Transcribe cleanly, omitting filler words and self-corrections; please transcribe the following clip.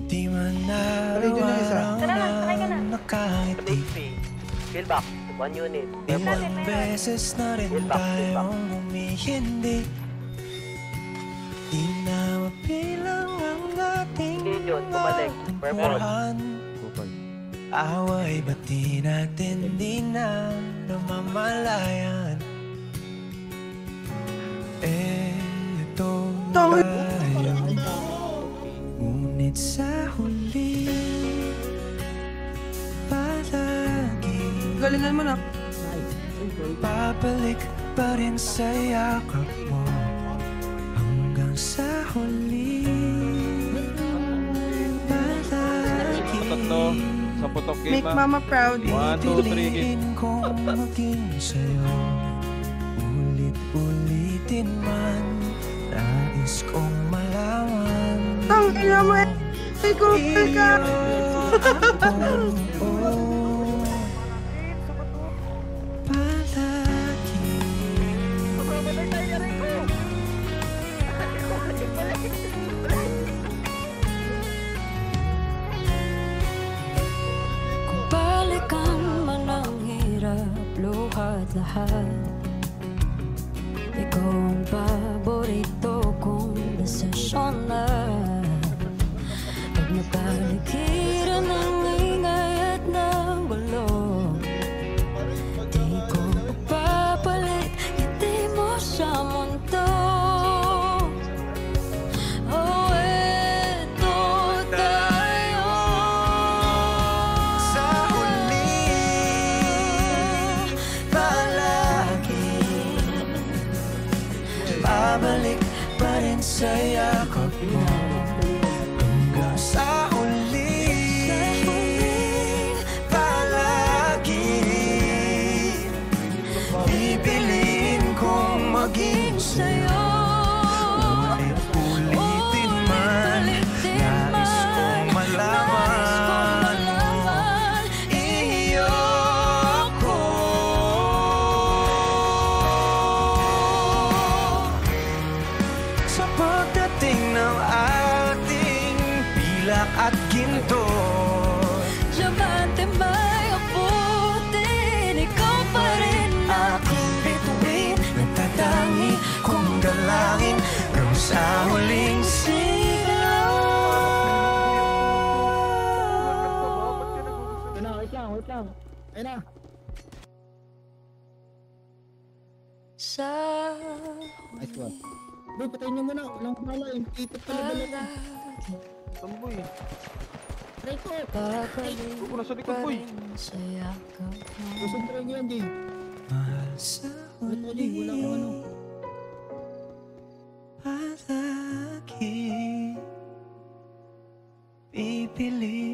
Di man Ready na isa. araw-araw Tara na, sakay ka na. na kahit Fill back. 1 unit. ilang beses na rin Fill back, fill back. tayong humihindi. Di na mapilang ang ating Yun, bumalik. Purple. tagpuan. Away ba't di natin di na namamalayan? Eto tayo, ngunit sa huli palagi Galingan mo na. babalik pa rin sa yakap mo hanggang sa huli. Palagi Sa putok Make mama proud. 1, 2, 3, pipiliin kong maging sa'yo. Ulit-ulitin man, nais kong malaman. Tang ina mo eh. Ay, gupil ka. Palagi Kung balikan man ang hirap, luhat lahat, ikaw ang paborito kong desisyon na. Pag napaligiran ng ingay at ng bulong, di ko papalit, ngiti mo sa mundo. Oh, eto tayo. sa huli palagi babalik pa rin sa yakap mo hanggang sa huli palagi pipiliin kong maging sa'yo. Ulit-ulitin man, nais kong malaman iyo ko. Sa pagdating ng ating pilak at ginto, Diamante may abutin, ikaw pa rin aking bituin, nagtatangi kong dalangin hanggang sa huling sigaw. Wait lang. Ayun na. sa Nice one. Boy, patayin niyo muna. Walang kumala eh. Itip ka na dalawa. Tamboy. Try ko. babalik Ako nasa likod, pa boy. rin sa yakap mo. Susunod ko yan, Jay. Mahal sa Ulit mo, Jay. Wala akong ano. palagi pipili